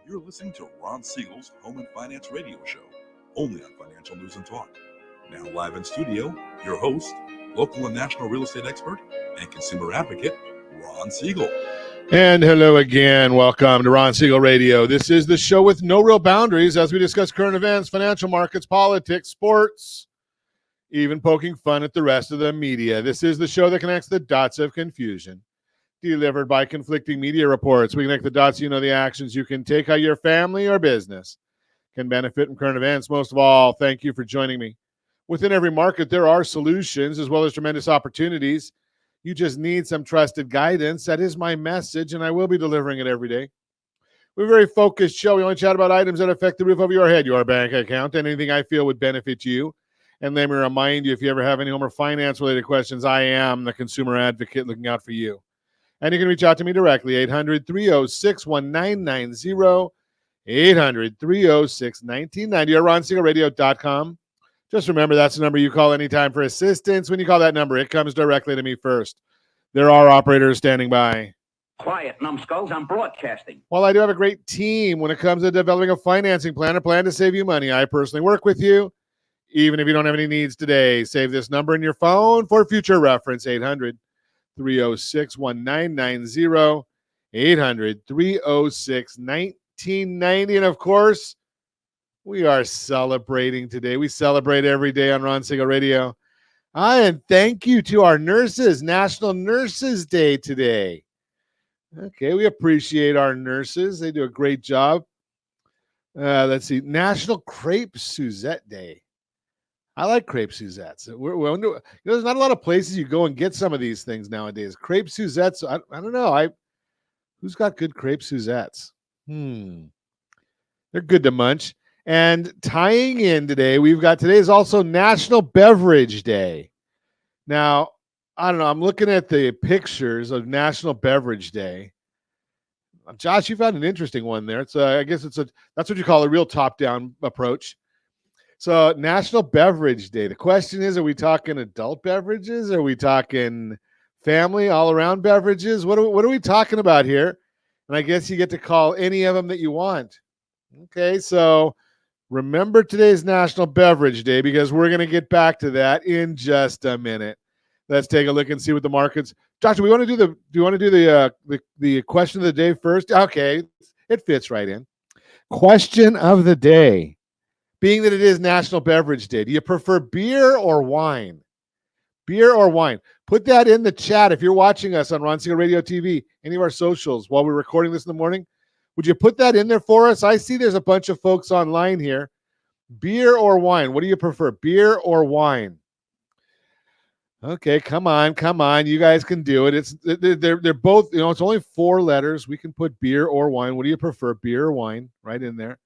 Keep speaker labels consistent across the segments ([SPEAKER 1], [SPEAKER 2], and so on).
[SPEAKER 1] You're listening to Ron Siegel's Home and Finance Radio Show, only on Financial News and Talk. Now live in studio, your host, local and national real estate expert and consumer advocate, Ron Siegel.
[SPEAKER 2] And hello again. Welcome to Ron Siegel Radio. This is the show with no real boundaries as we discuss current events, financial markets, politics, sports, even poking fun at the rest of the media. This is the show that connects the dots of confusion, delivered by conflicting media reports. We connect the dots, you know, the actions you can take, how your family or business can benefit from current events. Most of all, thank you for joining me. Within every market, there are solutions as well as tremendous opportunities. You just need some trusted guidance. That is my message, and I will be delivering it every day. We're a very focused show. We only chat about items that affect the roof over your head, your bank account, anything I feel would benefit you. And let me remind you, if you ever have any home or finance-related questions, I am the consumer advocate looking out for you. And you can reach out to me directly, 800-306-1990, 800-306-1990, or RonSiegelRadio.com. Just remember, that's the number you call anytime for assistance. When you call that number, it comes directly to me first. There are operators standing by.
[SPEAKER 3] Quiet, numbskulls, I'm broadcasting.
[SPEAKER 2] While I do have a great team when it comes to developing a financing plan, a plan to save you money, I personally work with you, even if you don't have any needs today. Save this number in your phone for future reference, 800-306-1990, 800-306-1990. And, of course, we are celebrating today. We celebrate every day on Ron Siegel Radio. And thank you to our nurses, National Nurses Day today. Okay, we appreciate our nurses. They do a great job. Let's see, National Crepe Suzette Day. I like crepe Suzettes. There's not a lot of places you go and get some of these things nowadays. Crepe Suzettes, I don't know. Who's got good crepe Suzettes? They're good to munch. And tying in today, today is also National Beverage Day. Now, I don't know. I'm looking at the pictures of National Beverage Day. Josh, you found an interesting one there. I guess that's what you call a real top-down approach. So, National Beverage Day. The question is, are we talking adult beverages? Are we talking family, all-around beverages? What are we talking about here? And I guess you get to call any of them that you want. Okay, so remember today's National Beverage Day because we're going to get back to that in just a minute. Let's take a look and see what the markets. Josh, do you want to do the question of the day first? Okay, it fits right in. Question of the day, being that it is National Beverage Day. Do you prefer beer or wine? Beer or wine? Put that in the chat if you're watching us on Ron Siegel Radio TV, any of our socials while we're recording this in the morning. Would you put that in there for us? I see there's a bunch of folks online here. Beer or wine? What do you prefer, beer or wine? Okay, come on. You guys can do it. They're both, it's only 4 letters. We can put beer or wine. What do you prefer, beer or wine? Right in there.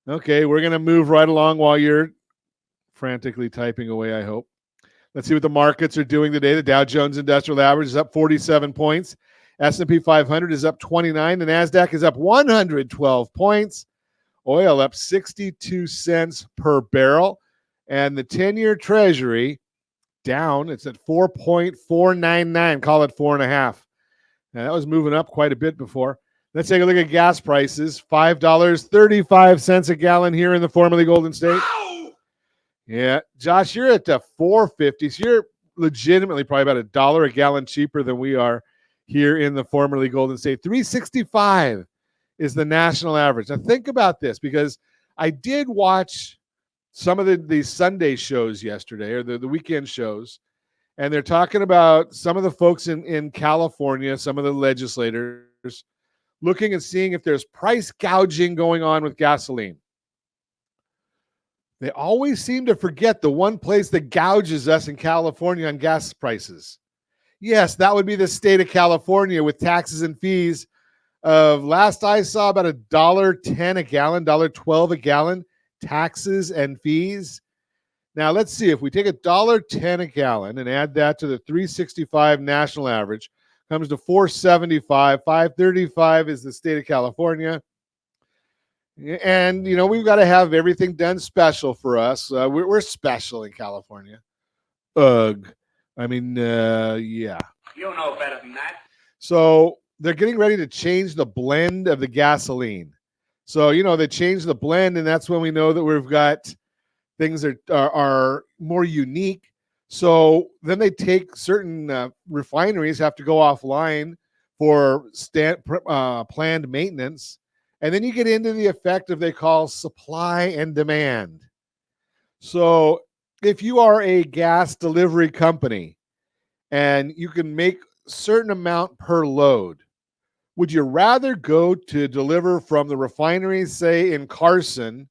[SPEAKER 2] Okay, we're going to move right along while you're frantically typing away, I hope. Let's see what the markets are doing today. The Dow Jones Industrial Average is up 47 points. S&P 500 is up 29. The NASDAQ is up 112 points. Oil up 62 cents per barrel. And the 10-year Treasury down. It's at 4.499. Call it 4.5. Now, that was moving up quite a bit before. Let's take a look at gas prices. $5.35 a gallon here in the formerly Golden State. Ow! Yeah. Josh, you're at $4.50. So you're legitimately probably about $1 a gallon cheaper than we are here in the formerly Golden State. $3.65 is the national average. Now think about this, because I did watch some of the Sunday shows yesterday, or the weekend shows, and they're talking about some of the folks in California, some of the legislators, looking and seeing if there's price gouging going on with gasoline. They always seem to forget the one place that gouges us in California on gas prices. Yes, that would be the state of California with taxes and fees of, last I saw, about $1.10 a gallon, $1.12 a gallon, taxes and fees. Now, let's see. If we take $1.10 a gallon and add that to the $3.65 national average, comes to $4.75. $5.35 is the state of California. And, we've got to have everything done special for us. We're special in California. Ugh. I mean, yeah.
[SPEAKER 3] You know better than that.
[SPEAKER 2] So they're getting ready to change the blend of the gasoline. So, they change the blend, and that's when we know that we've got things that are more unique. So then they take certain refineries have to go offline for planned maintenance. And then you get into the effect of they call supply and demand. So if you are a gas delivery company and you can make a certain amount per load, would you rather go to deliver from the refinery, say in Carson,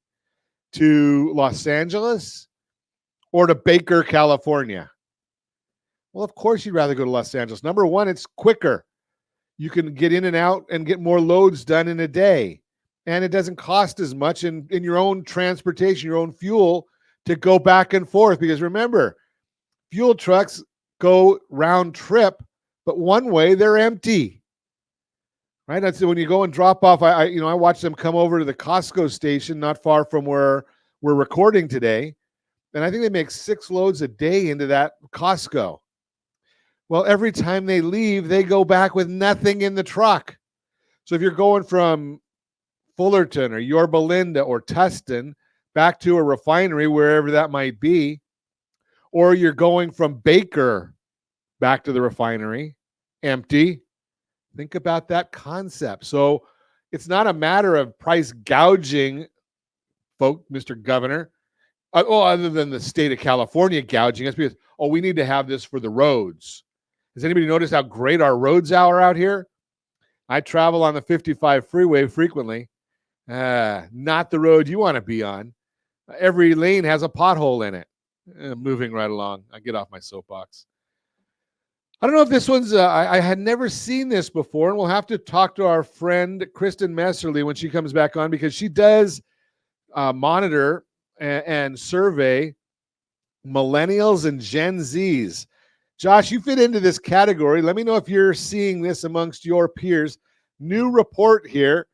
[SPEAKER 2] to Los Angeles or to Baker, California? Well, of course you'd rather go to Los Angeles. Number one, it's quicker. You can get in and out and get more loads done in a day. And it doesn't cost as much in your own transportation, your own fuel to go back and forth. Because remember, fuel trucks go round trip, but one way they're empty. Right? That's when you go and drop off. I watch them come over to the Costco station not far from where we're recording today. And I think they make 6 loads a day into that Costco. Well, every time they leave, they go back with nothing in the truck. So if you're going from Fullerton or Yorba Linda or Tustin back to a refinery, wherever that might be, or you're going from Baker back to the refinery, empty, think about that concept. So it's not a matter of price gouging, folks, Mr. Governor, other than the state of California gouging us because, we need to have this for the roads. Has anybody noticed how great our roads are out here? I travel on the 55 freeway frequently. Not the road you want to be on. Every lane has a pothole in it. Moving right along. I get off my soapbox. I don't know if this one's, I had never seen this before, and we'll have to talk to our friend Kristen Messerly when she comes back on because she does monitor and survey millennials and Gen Zs. Josh, you fit into this category. Let me know if you're seeing this amongst your peers. New report here.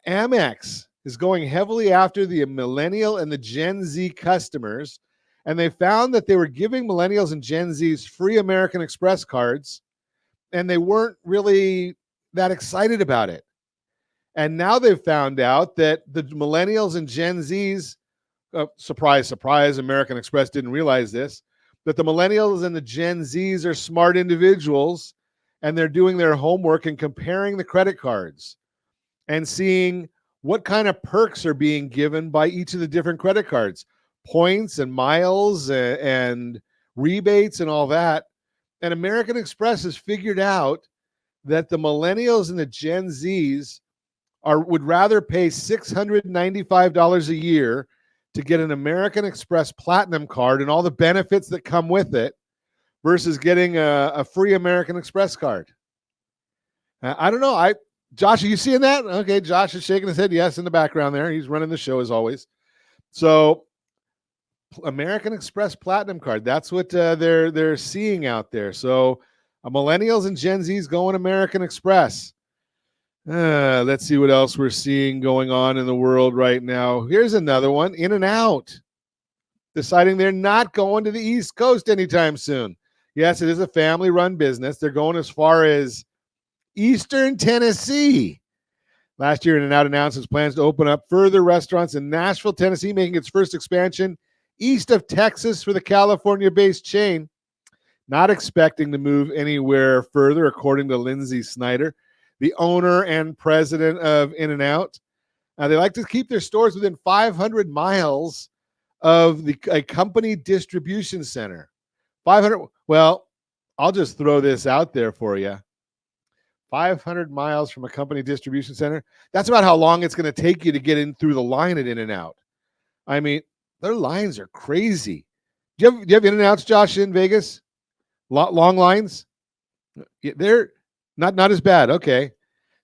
[SPEAKER 2] Amex is going heavily after the millennial and the Gen Z customers, and they found that they were giving millennials and Gen Zs free American Express cards, and they weren't really that excited about it. And now they've found out that the millennials and Gen Zs, surprise, surprise, American Express didn't realize this, that the millennials and the Gen Zs are smart individuals, and they're doing their homework and comparing the credit cards and seeing what kind of perks are being given by each of the different credit cards, points and miles and rebates and all that. And American Express has figured out that the millennials and the Gen Zs would rather pay $695 a year to get an American Express Platinum card and all the benefits that come with it versus getting a free American Express card. I don't know. Josh, are you seeing that? Okay, Josh is shaking his head yes in the background there. He's running the show as always. So American Express Platinum card, that's what they're seeing out there. So millennials and Gen Zs going American Express. Let's see what else we're seeing going on in the world right now. Here's another one. In-N-Out deciding they're not going to the East Coast anytime soon. Yes, it is a family-run business. They're going as far as Eastern Tennessee. Last year, In-N-Out announced its plans to open up further restaurants in Nashville, Tennessee, making its first expansion east of Texas for the California-based chain. Not expecting to move anywhere further, according to Lindsay Snyder, the owner and president of In-N-Out. They like to keep their stores within 500 miles of a company distribution center. 500. Well, I'll just throw this out there for you. 500 miles from a company distribution center. That's about how long it's going to take you to get in through the line at In-N-Out. I mean, their lines are crazy. Do you have In-N-Outs, Josh, in Vegas? Long lines? They're not as bad. Okay.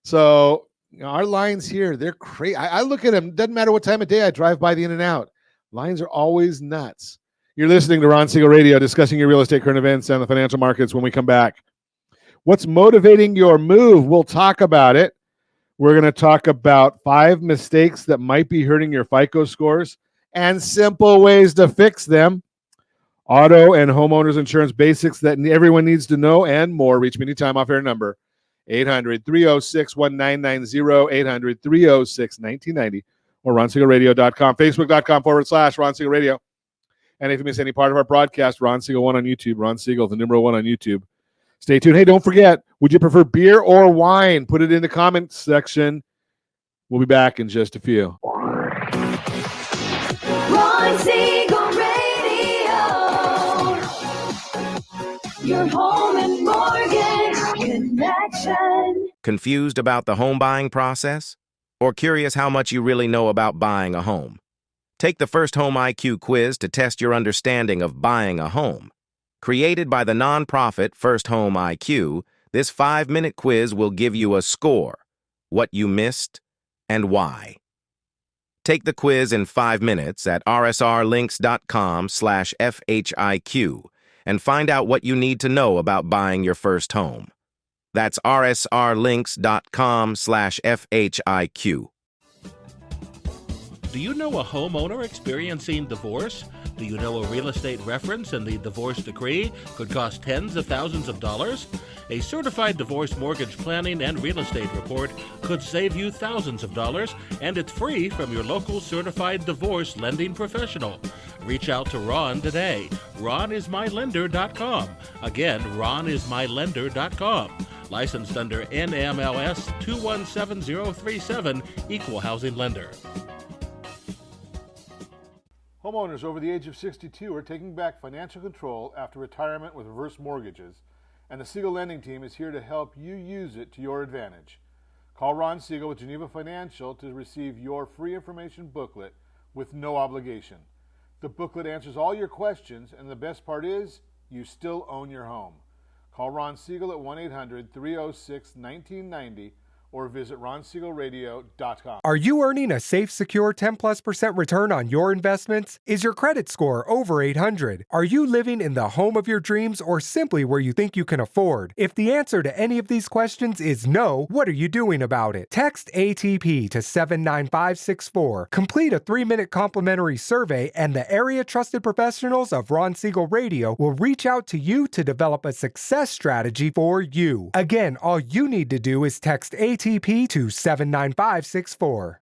[SPEAKER 2] So our lines here, they're crazy. I look at them. Doesn't matter what time of day I drive by the In-N-Out. Lines are always nuts. You're listening to Ron Siegel Radio, discussing your real estate current events and the financial markets. When we come back, what's motivating your move? We'll talk about it. We're going to talk about 5 mistakes that might be hurting your FICO scores and simple ways to fix them. Auto and homeowners insurance basics that everyone needs to know and more. Reach me anytime off air number 800-306-1990, 800-306-1990, or ronsiegelradio.com, facebook.com/Ron Siegel Radio. And if you miss any part of our broadcast, Ron Siegel 1 on YouTube, Ron Siegel, the number 1 on YouTube. Stay tuned. Hey, don't forget, would you prefer beer or wine? Put it in the comments section. We'll be back in just a few.
[SPEAKER 4] Ron Siegel Radio, your home and mortgage connection.
[SPEAKER 5] Confused about the home buying process? Or curious how much you really know about buying a home? Take the First Home IQ quiz to test your understanding of buying a home. Created by the nonprofit First Home IQ, this 5-minute quiz will give you a score, what you missed, and why. Take the quiz in 5 minutes at rsrlinks.com/FHIQ and find out what you need to know about buying your first home. That's rsrlinks.com/FHIQ.
[SPEAKER 6] Do you know a homeowner experiencing divorce? Do you know a real estate reference and the divorce decree could cost tens of thousands of dollars? A certified divorce mortgage planning and real estate report could save you thousands of dollars, and it's free from your local certified divorce lending professional. Reach out to Ron today. RonIsMyLender.com. Again, RonIsMyLender.com. Licensed under NMLS 217037, Equal Housing Lender.
[SPEAKER 2] Homeowners over the age of 62 are taking back financial control after retirement with reverse mortgages, and the Siegel Lending Team is here to help you use it to your advantage. Call Ron Siegel with Geneva Financial to receive your free information booklet with no obligation. The booklet answers all your questions, and the best part is, you still own your home. Call Ron Siegel at 1-800-306-1990 or visit ronsiegelradio.com.
[SPEAKER 7] Are you earning a safe, secure 10+% return on your investments? Is your credit score over 800? Are you living in the home of your dreams or simply where you think you can afford? If the answer to any of these questions is no, what are you doing about it? Text ATP to 79564. Complete a 3-minute complimentary survey, and the area trusted professionals of Ron Siegel Radio will reach out to you to develop a success strategy for you. Again, all you need to do is text ATP to 79564.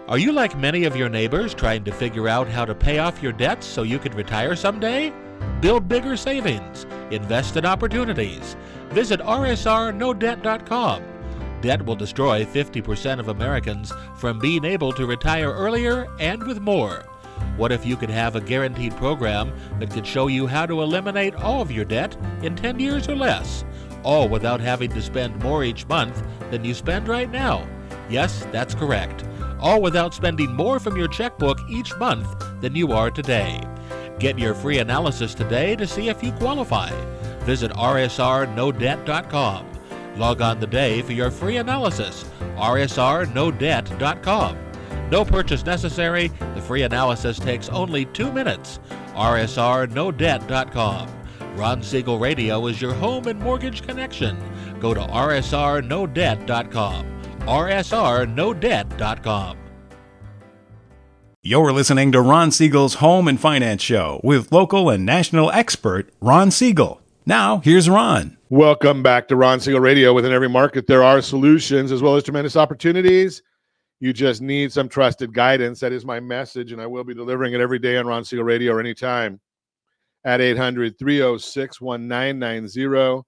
[SPEAKER 6] Are you like many of your neighbors trying to figure out how to pay off your debts so you could retire someday? Build bigger savings. Invest in opportunities. Visit rsrnodebt.com. Debt will destroy 50% of Americans from being able to retire earlier and with more. What if you could have a guaranteed program that could show you how to eliminate all of your debt in 10 years or less? All without having to spend more each month than you spend right now. Yes, that's correct. All without spending more from your checkbook each month than you are today. Get your free analysis today to see if you qualify. Visit rsrnodebt.com. Log on today for your free analysis. rsrnodebt.com. No purchase necessary. The free analysis takes only 2 minutes. rsrnodebt.com. Ron Siegel Radio is your home and mortgage connection. Go to rsrnodebt.com. rsrnodebt.com.
[SPEAKER 8] You're listening to Ron Siegel's Home and Finance Show with local and national expert Ron Siegel. Now, here's Ron.
[SPEAKER 2] Welcome back to Ron Siegel Radio. Within every market, there are solutions as well as tremendous opportunities. You just need some trusted guidance. That is my message, and I will be delivering it every day on Ron Siegel Radio or anytime. At 800-306-1990,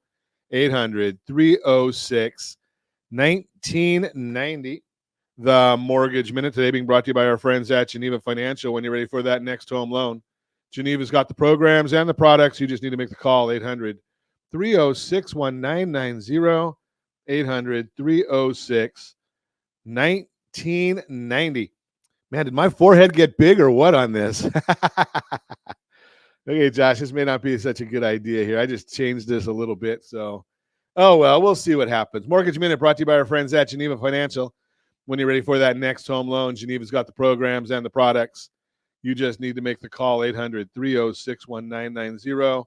[SPEAKER 2] 800-306-1990. The Mortgage Minute today being brought to you by our friends at Geneva Financial. When you're ready for that next home loan, Geneva's got the programs and the products. You just need to make the call, 800-306-1990, 800-306-1990. Man, did my forehead get big or what on this? Okay, Josh, this may not be such a good idea here. I just changed this a little bit. So, oh, well, we'll see what happens. Mortgage Minute brought to you by our friends at Geneva Financial. When you're ready for that next home loan, Geneva's got the programs and the products. You just need to make the call, 800-306-1990,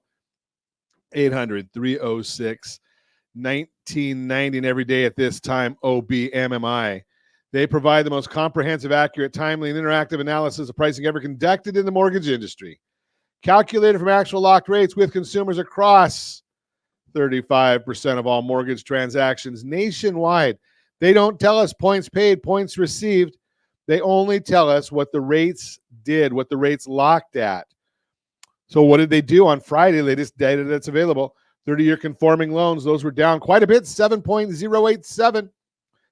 [SPEAKER 2] 800-306-1990. And every day at this time, OBMMI. They provide the most comprehensive, accurate, timely, and interactive analysis of pricing ever conducted in the mortgage industry. Calculated from actual locked rates with consumers across 35% of all mortgage transactions nationwide. They don't tell us points paid, points received. They only tell us what the rates did, what the rates locked at. So what did they do on Friday? Latest data that's available. 30-year conforming loans, those were down quite a bit, 7.087.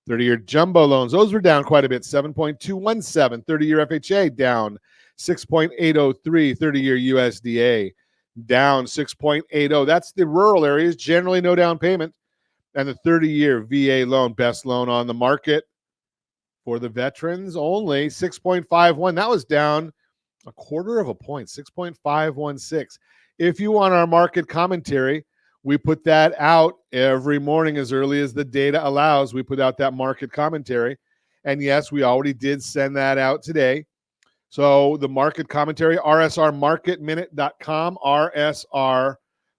[SPEAKER 2] 30-year jumbo loans, those were down quite a bit, 7.217. 30-year FHA down 6.803. 30-year USDA down 6.80. That's the rural areas, generally no down payment. And the 30-year VA loan, best loan on the market for the veterans, only 6.51. That was down a quarter of a point, 6.516. If you want our market commentary, we put that out every morning as early as the data allows. We put out that market commentary. And yes, we already did send that out today. So the market commentary, rsrmarketminute.com,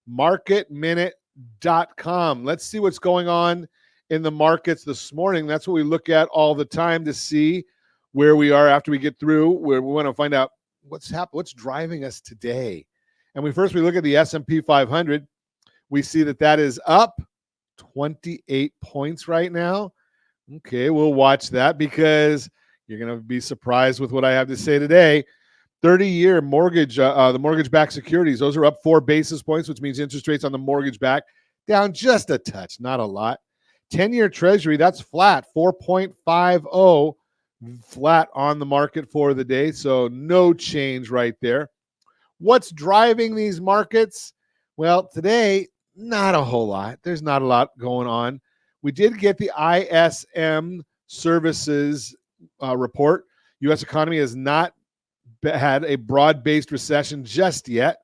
[SPEAKER 2] rsrmarketminute.com. Let's see what's going on in the markets this morning. That's what we look at all the time to see where we are after we get through, where we want to find out what's driving us today. And we look at the S&P 500. We see that is up 28 points right now. Okay, we'll watch that because you're going to be surprised with what I have to say today. 30-year mortgage, the mortgage-backed securities, those are up 4 basis points, which means interest rates on the mortgage-back down just a touch, not a lot. 10-year Treasury, that's flat, 4.50, flat on the market for the day, so no change right there. What's driving these markets? Well, today, not a whole lot. There's not a lot going on. We did get the ISM services report. U.S. economy has not had a broad-based recession just yet,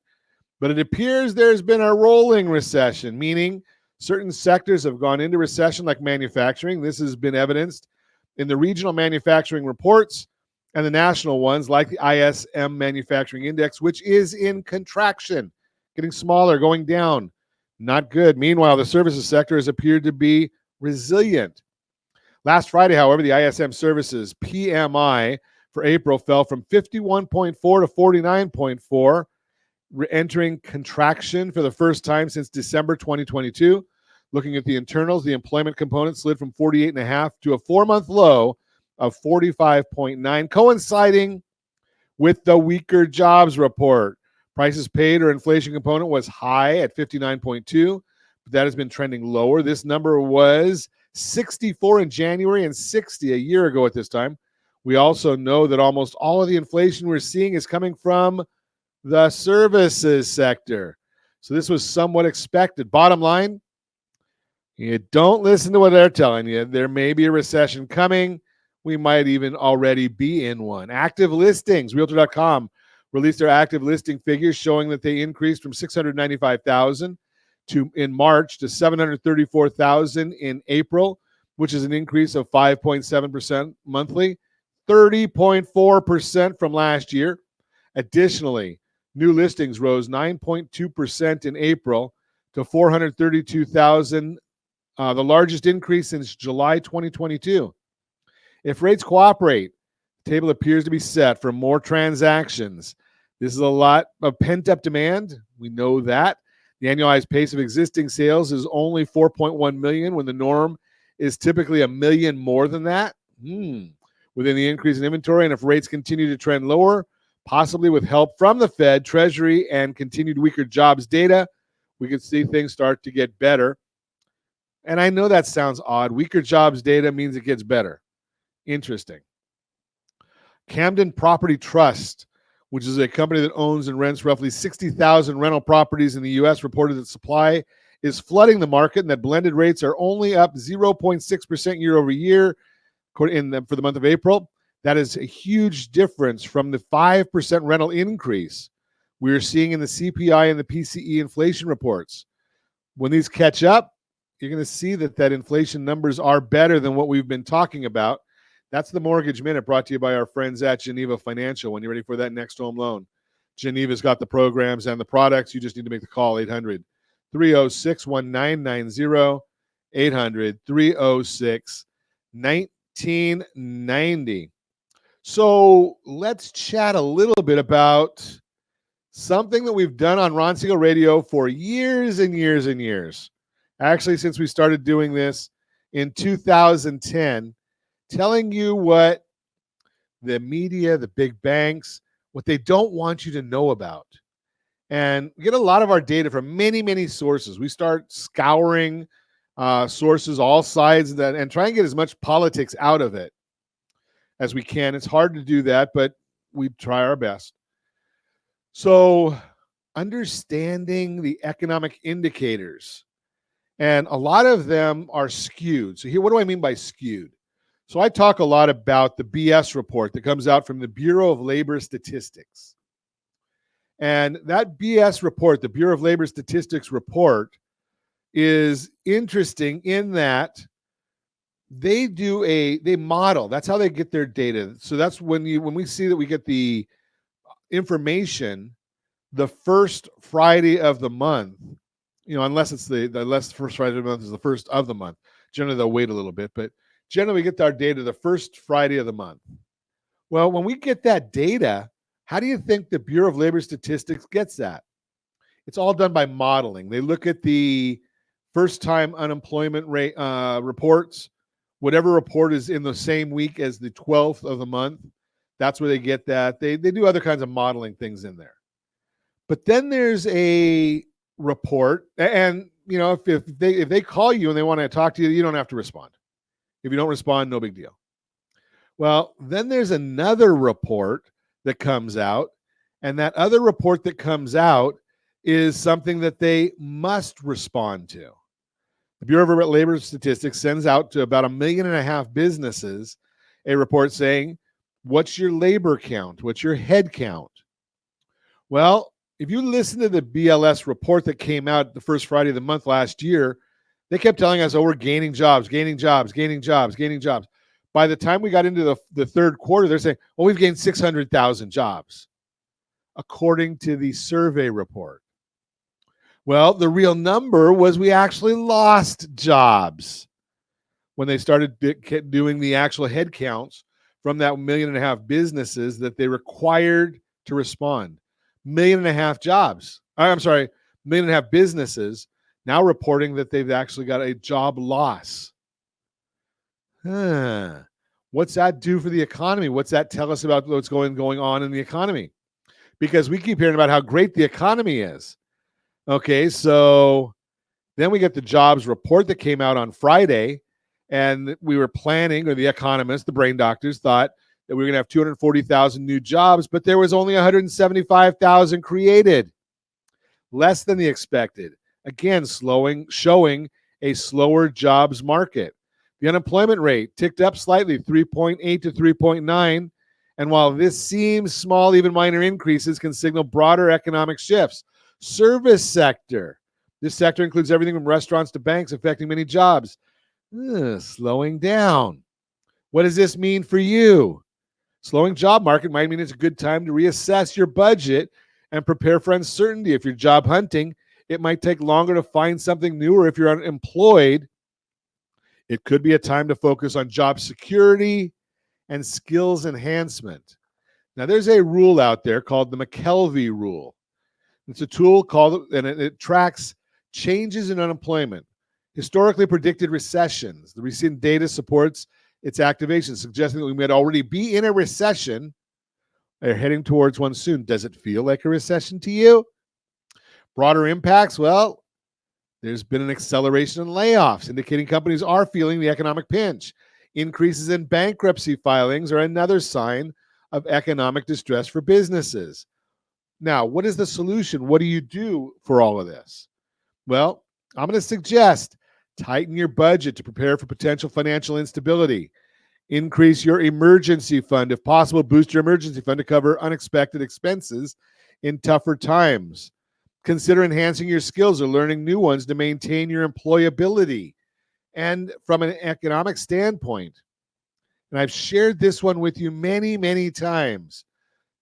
[SPEAKER 2] but it appears there's been a rolling recession, meaning certain sectors have gone into recession like manufacturing. This has been evidenced in the regional manufacturing reports and the national ones like the ISM Manufacturing Index, which is in contraction, getting smaller, going down. Not good. Meanwhile, the services sector has appeared to be resilient. Last Friday, however, the ISM Services PMI for April fell from 51.4 to 49.4, entering contraction for the first time since December 2022. Looking at the internals, the employment component slid from 48.5 to a 4-month low of 45.9, coinciding with the weaker jobs report. Prices paid or inflation component was high at 59.2, but that has been trending lower. This number was 64 in January and 60 a year ago at this time. We also know that almost all of the inflation we're seeing is coming from the services sector. So this was somewhat expected. Bottom line, you don't listen to what they're telling you. There may be a recession coming. We might even already be in one. Active listings, Realtor.com released their active listing figures showing that they increased from 695,000 in March to 734,000 in April, which is an increase of 5.7% monthly, 30.4% from last year. Additionally, new listings rose 9.2% in April to 432,000, the largest increase since July 2022. If rates cooperate, the table appears to be set for more transactions. This is a lot of pent-up demand. We know that. The annualized pace of existing sales is only 4.1 million when the norm is typically 1 million more than that. Within the increase in inventory, and if rates continue to trend lower, possibly with help from the Fed, Treasury, and continued weaker jobs data, we could see things start to get better. And I know that sounds odd. Weaker jobs data means it gets better. Interesting. Camden Property Trust, which is a company that owns and rents roughly 60,000 rental properties in the U.S., reported that supply is flooding the market and that blended rates are only up 0.6% year over year for the month of April. That is a huge difference from the 5% rental increase we are seeing in the CPI and the PCE inflation reports. When these catch up, you're going to see that inflation numbers are better than what we've been talking about. That's the Mortgage Minute, brought to you by our friends at Geneva Financial. When you're ready for that next home loan, Geneva's got the programs and the products. You just need to make the call, 800-306-1990, 800-306-1990. So let's chat a little bit about something that we've done on Ron Siegel Radio for years and years and years. Actually, since we started doing this in 2010, telling you what the media, the big banks, what they don't want you to know about. And we get a lot of our data from many, many sources. We start scouring sources, all sides, and try and get as much politics out of it as we can. It's hard to do that, but we try our best. So understanding the economic indicators, and a lot of them are skewed. So here, what do I mean by skewed? So I talk a lot about the BS report that comes out from the Bureau of Labor Statistics. And that BS report, the Bureau of Labor Statistics report, is interesting in that they model. That's how they get their data. So that's when we see that we get the information the first Friday of the month, unless it's the first Friday of the month is the first of the month. Generally, they'll wait a little bit, but generally we get our data the first Friday of the month. Well, when we get that data, how do you think the Bureau of Labor Statistics gets that? It's all done by modeling. They look at the first-time unemployment rate reports, whatever report is in the same week as the 12th of the month. That's where they get that. They do other kinds of modeling things in there. But then there's a report, and if they call you and they want to talk to you, you don't have to respond. If you don't respond, no big deal. Well, then there's another report that comes out, and that other report that comes out is something that they must respond to. The Bureau of Labor Statistics sends out to about 1.5 million businesses a report saying, what's your labor count? What's your head count? Well, if you listen to the BLS report that came out the first Friday of the month last year, they kept telling us, we're gaining jobs, gaining jobs, gaining jobs, gaining jobs. By the time we got into the third quarter, they're saying, we've gained 600,000 jobs, according to the survey report. Well, the real number was we actually lost jobs when they started doing the actual head counts from that 1.5 million businesses that they required to respond. 1.5 million jobs. I'm sorry, 1.5 million businesses now reporting that they've actually got a job loss. What's that do for the economy? What's that tell us about what's going on in the economy? Because we keep hearing about how great the economy is. Okay, so then we get the jobs report that came out on Friday, and we were planning, or the economists, the brain doctors, thought that we were going to have 240,000 new jobs, but there was only 175,000 created, less than the expected. Again, showing a slower jobs market. The unemployment rate ticked up slightly, 3.8 to 3.9. And while this seems small, even minor increases can signal broader economic shifts. Service sector. This sector includes everything from restaurants to banks, affecting many jobs. Slowing down. What does this mean for you? Slowing job market might mean it's a good time to reassess your budget and prepare for uncertainty. If you're job hunting, it might take longer to find something new, or if you're unemployed, it could be a time to focus on job security and skills enhancement. Now, there's a rule out there called the McKelvey rule. It's a tool and it tracks changes in unemployment, historically predicted recessions. The recent data supports its activation, suggesting that we might already be in a recession or heading towards one soon. Does it feel like a recession to you? Broader impacts? Well, there's been an acceleration in layoffs, indicating companies are feeling the economic pinch. Increases in bankruptcy filings are another sign of economic distress for businesses. Now, what is the solution? What do you do for all of this? Well, I'm going to suggest tighten your budget to prepare for potential financial instability. Increase your emergency fund. If possible, boost your emergency fund to cover unexpected expenses in tougher times. Consider enhancing your skills or learning new ones to maintain your employability. And from an economic standpoint, and I've shared this one with you many, many times,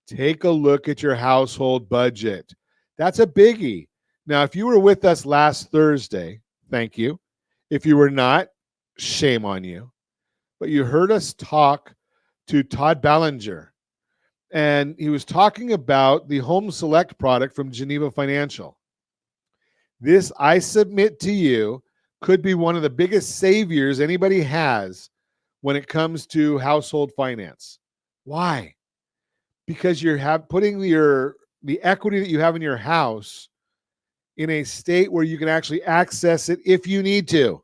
[SPEAKER 2] take a look at your household budget. That's a biggie. Now, if you were with us last Thursday, thank you. If you were not, shame on you. But you heard us talk to Todd Ballinger. and he was talking about the Home Select product from Geneva Financial. This, I submit to you, could be one of the biggest saviors anybody has when it comes to household finance. Why? Because you're putting the equity that you have in your house in a state where you can actually access it if you need to.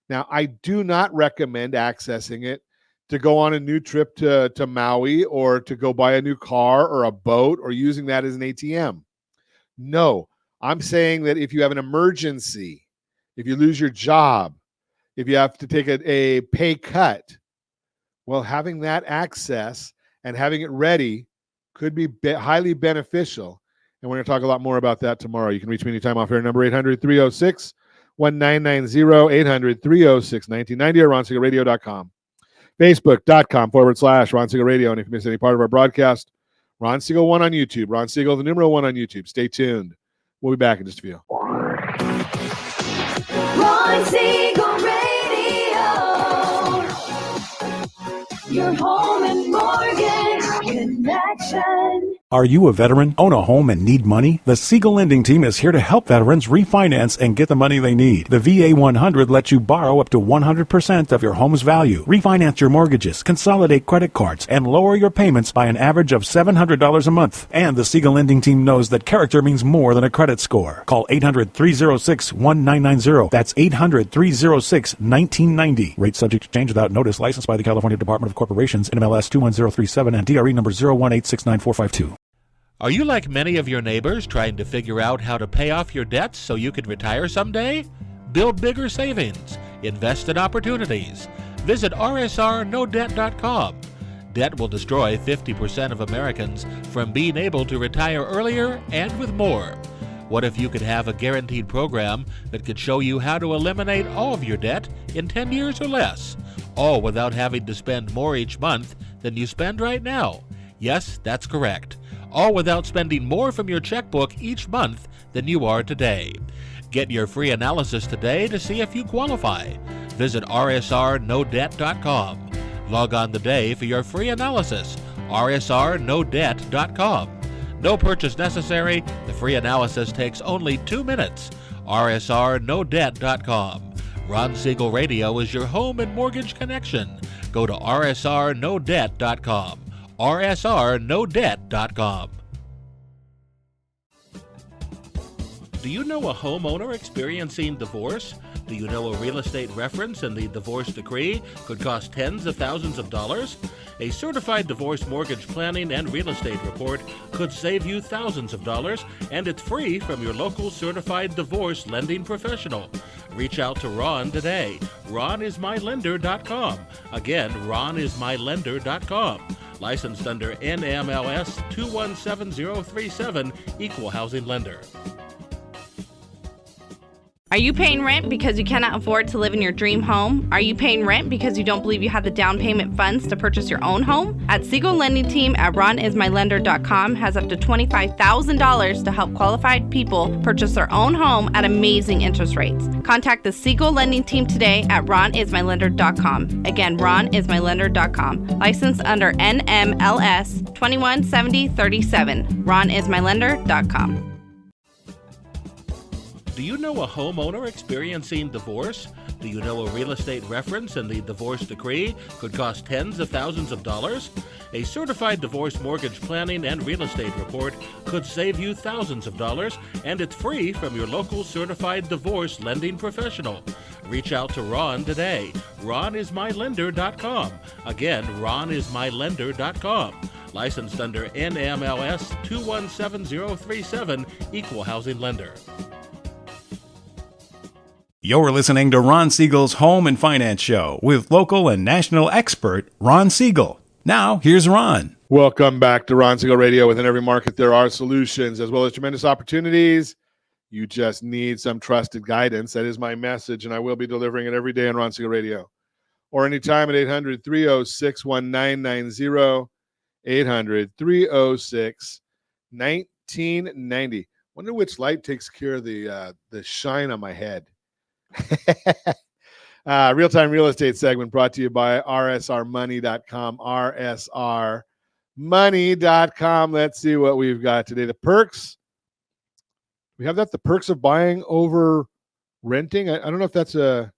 [SPEAKER 2] Now, I do not recommend accessing it to go on a new trip to Maui or to go buy a new car or a boat or using that as an ATM. No, I'm saying that if you have an emergency, if you lose your job, if you have to take a pay cut, well, having that access and having it ready could be highly beneficial. And we're going to talk a lot more about that tomorrow. You can reach me anytime off air, number 800-306-1990, 800-306-1990, or RonSiegelRadio.com. Facebook.com/Ron Siegel Radio. And if you miss any part of our broadcast, Ron Siegel 1 on YouTube. Ron Siegel, the numeral 1 on YouTube. Stay tuned. We'll be back in just a few.
[SPEAKER 4] Ron Siegel Radio. Your home and mortgage connection.
[SPEAKER 8] Are you a veteran, own a home, and need money? The Siegel Lending Team is here to help veterans refinance and get the money they need. The VA 100 lets you borrow up to 100% of your home's value, refinance your mortgages, consolidate credit cards, and lower your payments by an average of $700 a month. And the Siegel Lending Team knows that character means more than a credit score. Call 800-306-1990. That's 800-306-1990. Rate subject to change without notice. Licensed by the California Department of Corporations, NMLS 21037, and DRE number 018694552.
[SPEAKER 6] Are you like many of your neighbors trying to figure out how to pay off your debts so you could retire someday? Build bigger savings. Invest in opportunities. Visit rsrnodebt.com. Debt will destroy 50% of Americans from being able to retire earlier and with more. What if you could have a guaranteed program that could show you how to eliminate all of your debt in 10 years or less, all without having to spend more each month than you spend right now? Yes, that's correct. All without spending more from your checkbook each month than you are today. Get your free analysis today to see if you qualify. Visit rsrnodebt.com. Log on today for your free analysis. rsrnodebt.com. No purchase necessary. The free analysis takes only 2 minutes. rsrnodebt.com. Ron Siegel Radio is your home and mortgage connection. Go to rsrnodebt.com. rsrnodebt.com. Do you know a homeowner experiencing divorce? Do you know a real estate reference and the divorce decree could cost tens of thousands of dollars? A certified divorce mortgage planning and real estate report could save you thousands of dollars, and it's free from your local certified divorce lending professional. Reach out to Ron today. RonIsMyLender.com. Again, RonIsMyLender.com. Licensed under NMLS 217037, Equal Housing Lender.
[SPEAKER 9] Are you paying rent because you cannot afford to live in your dream home? Are you paying rent because you don't believe you have the down payment funds to purchase your own home? At Siegel Lending Team at RonIsMyLender.com has up to $25,000 to help qualified people purchase their own home at amazing interest rates. Contact the Siegel Lending Team today at RonIsMyLender.com. Again, RonIsMyLender.com. Licensed under NMLS 217037. RonIsMyLender.com.
[SPEAKER 6] Do you know a homeowner experiencing divorce? Do you know a real estate reference and the divorce decree could cost tens of thousands of dollars? A certified divorce mortgage planning and real estate report could save you thousands of dollars, and it's free from your local certified divorce lending professional. Reach out to Ron today. RonIsMyLender.com. Again, RonIsMyLender.com. Licensed under NMLS 217037, Equal Housing Lender.
[SPEAKER 8] You're listening to Ron Siegel's Home and Finance Show with local and national expert Ron Siegel. Now, here's Ron.
[SPEAKER 2] Welcome back to Ron Siegel Radio. Within every market, there are solutions as well as tremendous opportunities. You just need some trusted guidance. That is my message, and I will be delivering it every day on Ron Siegel Radio. Or anytime at 800-306-1990, 800-306-1990. Wonder which light takes care of the shine on my head. Real-time real estate segment brought to you by rsrmoney.com, RSRmoney.com. Let's see what we've got today. The perks. We have that. The perks of buying over renting. I don't know if that's a.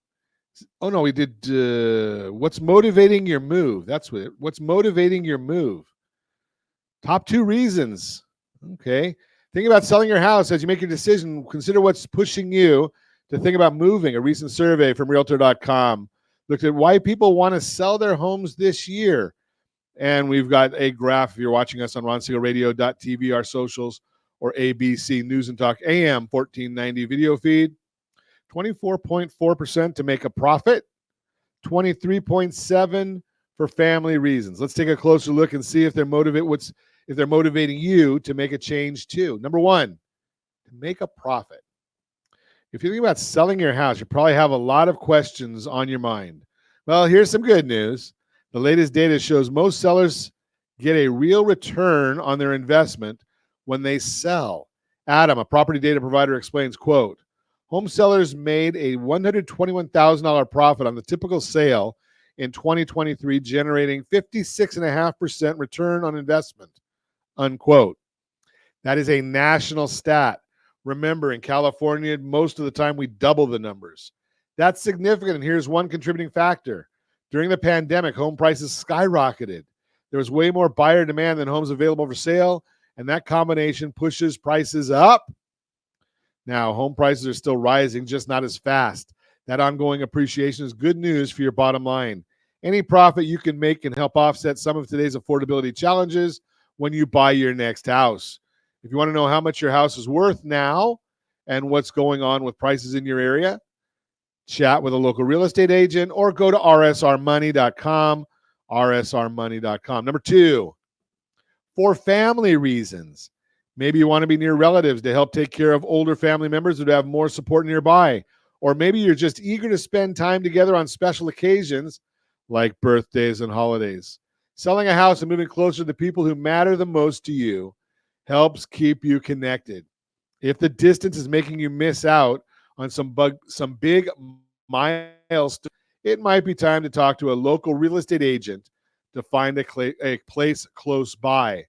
[SPEAKER 2] Oh no, we did. What's motivating your move? That's what. What's motivating your move? Top 2 reasons. Okay. Think about selling your house as you make your decision. Consider what's pushing you to think about moving. A recent survey from Realtor.com looked at why people want to sell their homes this year. And we've got a graph if you're watching us on RonSiegelRadio.tv, our socials, or ABC News and Talk AM 1490 video feed. 24.4% to make a profit, 23.7% for family reasons. Let's take a closer look and see if they're motivating you to make a change too. Number 1, to make a profit. If you think about selling your house, you probably have a lot of questions on your mind. Well, here's some good news. The latest data shows most sellers get a real return on their investment when they sell. Adam, a property data provider, explains, quote, home sellers made a $121,000 profit on the typical sale in 2023, generating 56.5% return on investment, unquote. That is a national stat. Remember, in California, most of the time we double the numbers. That's significant, and here's one contributing factor. During the pandemic, home prices skyrocketed. There was way more buyer demand than homes available for sale, and that combination pushes prices up. Now, home prices are still rising, just not as fast. That ongoing appreciation is good news for your bottom line. Any profit you can make can help offset some of today's affordability challenges when you buy your next house. If you want to know how much your house is worth now and what's going on with prices in your area, chat with a local real estate agent or go to rsrmoney.com, rsrmoney.com. Number 2, for family reasons. Maybe you want to be near relatives to help take care of older family members who have more support nearby. Or maybe you're just eager to spend time together on special occasions like birthdays and holidays. Selling a house and moving closer to the people who matter the most to you helps keep you connected. If the distance is making you miss out on some big milestones, it might be time to talk to a local real estate agent to find a place close by.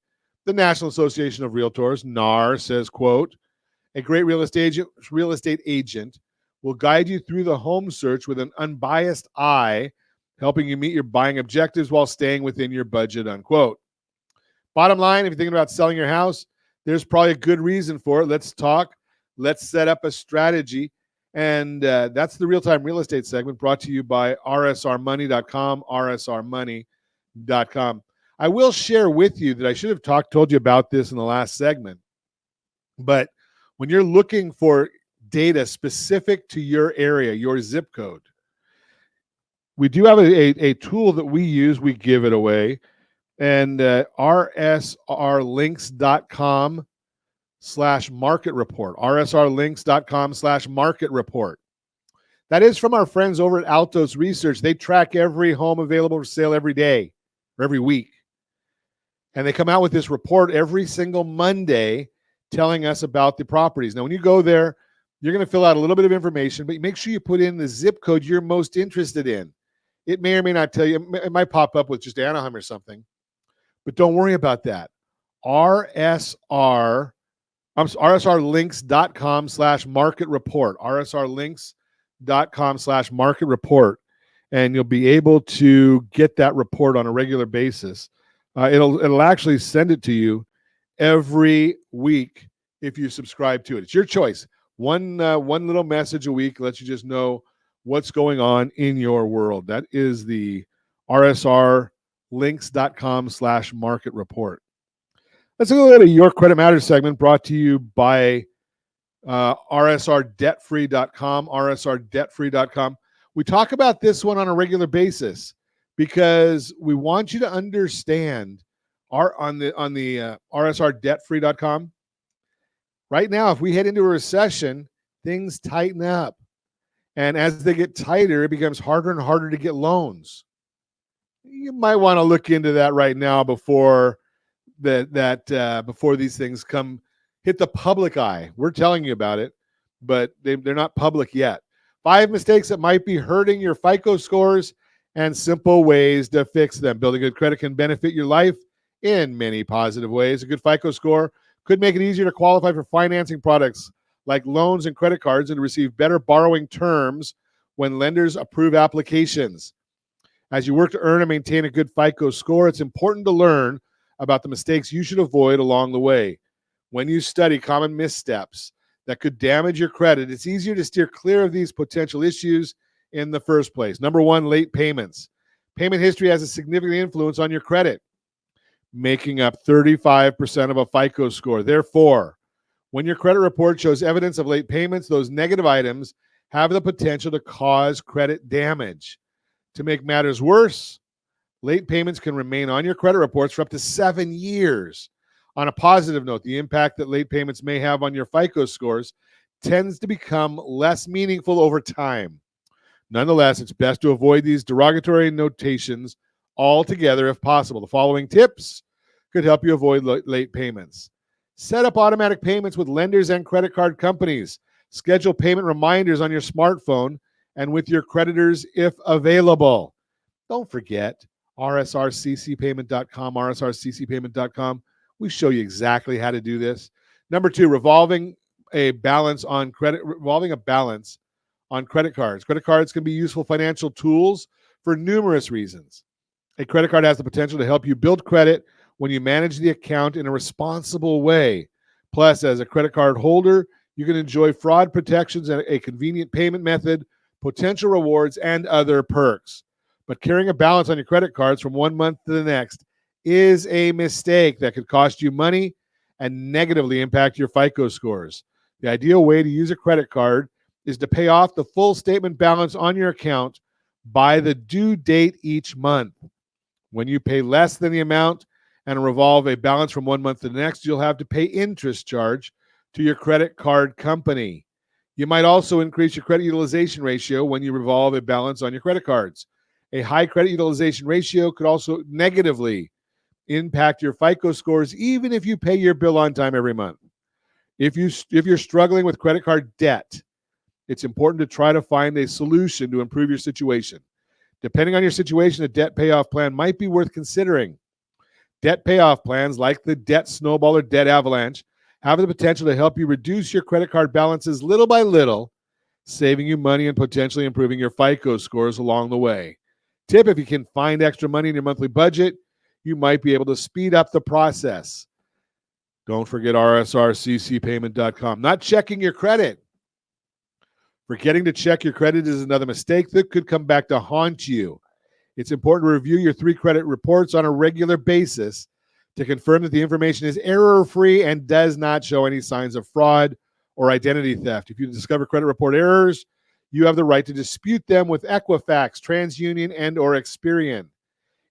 [SPEAKER 2] The National Association of Realtors, NAR, says, quote, a great real estate agent will guide you through the home search with an unbiased eye, helping you meet your buying objectives while staying within your budget, unquote. Bottom line, if you're thinking about selling your house, there's probably a good reason for it. Let's talk. Let's set up a strategy. And that's the Real-Time Real Estate segment brought to you by rsrmoney.com, rsrmoney.com. I will share with you that I should have told you about this in the last segment. But when you're looking for data specific to your area, your zip code, we do have a tool that we use. We give it away. And rsrlinks.com/market report, rsrlinks.com/market report. That is from our friends over at Altos Research. They track every home available for sale every day or every week. And they come out with this report every single Monday telling us about the properties. Now, when you go there, you're going to fill out a little bit of information, but make sure you put in the zip code you're most interested in. It may or may not tell you. It might pop up with just Anaheim or something. But don't worry about that. rsrlinks.com/market report, rsrlinks.com/market report, and you'll be able to get that report on a regular basis. It'll actually send it to you every week if you subscribe to it. It's your choice. One little message a week lets you just know what's going on in your world. That is the rsrlinks.com/market report. Let's go to Your Credit Matters segment brought to you by rsrdebtfree.com, rsrdebtfree.com. We talk about this one on a regular basis because we want you to understand on the rsrdebtfree.com. Right now, if we head into a recession, things tighten up. And as they get tighter, it becomes harder and harder to get loans. You might want to look into that right now before before these things hit the public eye. We're telling you about it, but they're not public yet. 5 mistakes that might be hurting your FICO scores and simple ways to fix them. Building good credit can benefit your life in many positive ways. A good FICO score could make it easier to qualify for financing products like loans and credit cards and to receive better borrowing terms when lenders approve applications. As you work to earn and maintain a good FICO score, it's important to learn about the mistakes you should avoid along the way. When you study common missteps that could damage your credit, it's easier to steer clear of these potential issues in the first place. Number one, late payments. Payment history has a significant influence on your credit, making up 35% of a FICO score. Therefore, when your credit report shows evidence of late payments, those negative items have the potential to cause credit damage. To make matters worse, late payments can remain on your credit reports for up to 7 years. On a positive note, the impact that late payments may have on your FICO scores tends to become less meaningful over time. Nonetheless, it's best to avoid these derogatory notations altogether if possible. The following tips could help you avoid late payments. Set up automatic payments with lenders and credit card companies. Schedule payment reminders on your smartphone and with your creditors if available. Don't forget rsrccpayment.com, rsrccpayment.com. We show you exactly how to do this. Number two, revolving a balance on credit cards. Credit cards can be useful financial tools for numerous reasons. A credit card has the potential to help you build credit when you manage the account in a responsible way. Plus, as a credit card holder, you can enjoy fraud protections and a convenient payment method, potential rewards, and other perks. But carrying a balance on your credit cards from 1 month to the next is a mistake that could cost you money and negatively impact your FICO scores. The ideal way to use a credit card is to pay off the full statement balance on your account by the due date each month. When you pay less than the amount and revolve a balance from 1 month to the next, you'll have to pay interest charge to your credit card company. You might also increase your credit utilization ratio when you revolve a balance on your credit cards. A high credit utilization ratio could also negatively impact your FICO scores even if you pay your bill on time every month. If you're struggling with credit card debt, it's important to try to find a solution to improve your situation. Depending on your situation, a debt payoff plan might be worth considering. Debt payoff plans like the debt snowball or debt avalanche have the potential to help you reduce your credit card balances little by little, saving you money and potentially improving your FICO scores along the way. Tip, if you can find extra money in your monthly budget, you might be able to speed up the process. Don't forget rsrccpayment.com. Not checking your credit. Forgetting to check your credit is another mistake that could come back to haunt you. It's important to review your 3 credit reports on a regular basis to confirm that the information is error-free and does not show any signs of fraud or identity theft. If you discover credit report errors, you have the right to dispute them with Equifax, TransUnion, and or Experian.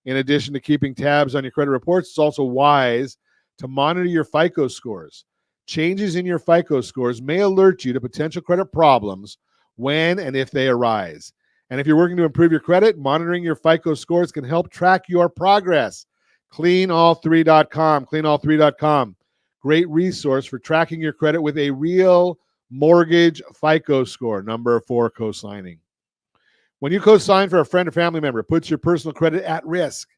[SPEAKER 2] In addition to keeping tabs on your credit reports, it's also wise to monitor your FICO scores. Changes in your FICO scores may alert you to potential credit problems when and if they arise. And if you're working to improve your credit, monitoring your FICO scores can help track your progress. Cleanall3.com, cleanall3.com. Great resource for tracking your credit with a real mortgage FICO score. Number 4, co-signing. When you co-sign for a friend or family member, it puts your personal credit at risk.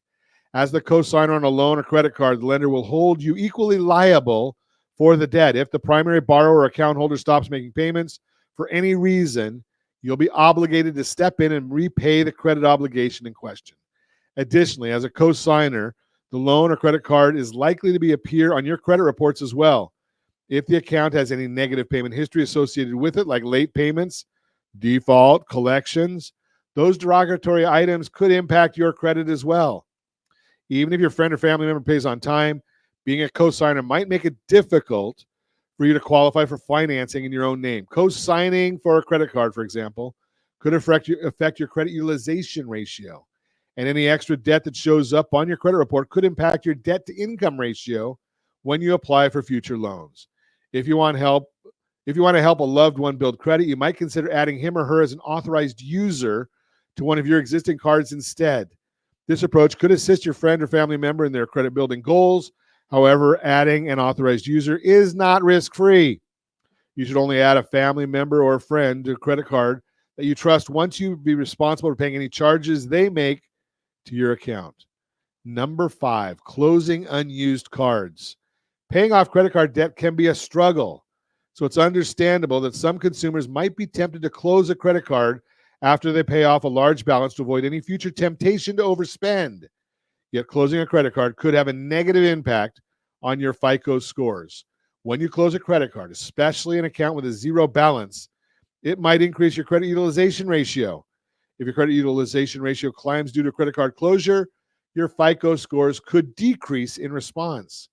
[SPEAKER 2] As the co-signer on a loan or credit card, the lender will hold you equally liable for the debt. If the primary borrower or account holder stops making payments for any reason, you'll be obligated to step in and repay the credit obligation in question. Additionally, as a co-signer, the loan or credit card is likely to appear on your credit reports as well. If the account has any negative payment history associated with it, like late payments, default, collections, those derogatory items could impact your credit as well. Even if your friend or family member pays on time, being a co-signer might make it difficult for you to qualify for financing in your own name. Co-signing for a credit card, for example, could affect your credit utilization ratio. And any extra debt that shows up on your credit report could impact your debt-to-income ratio when you apply for future loans. If you want to help a loved one build credit, you might consider adding him or her as an authorized user to one of your existing cards instead. This approach could assist your friend or family member in their credit building goals. However, adding an authorized user is not risk-free. You should only add a family member or a friend to a credit card that you trust once you be responsible for paying any charges they make to your account. Number 5, closing unused cards. Paying off credit card debt can be a struggle, so it's understandable that some consumers might be tempted to close a credit card after they pay off a large balance to avoid any future temptation to overspend. Yet closing a credit card could have a negative impact on your FICO scores. When you close a credit card, especially an account with a zero balance, it might increase your credit utilization ratio. If your credit utilization ratio climbs due to credit card closure, your FICO scores could decrease in response.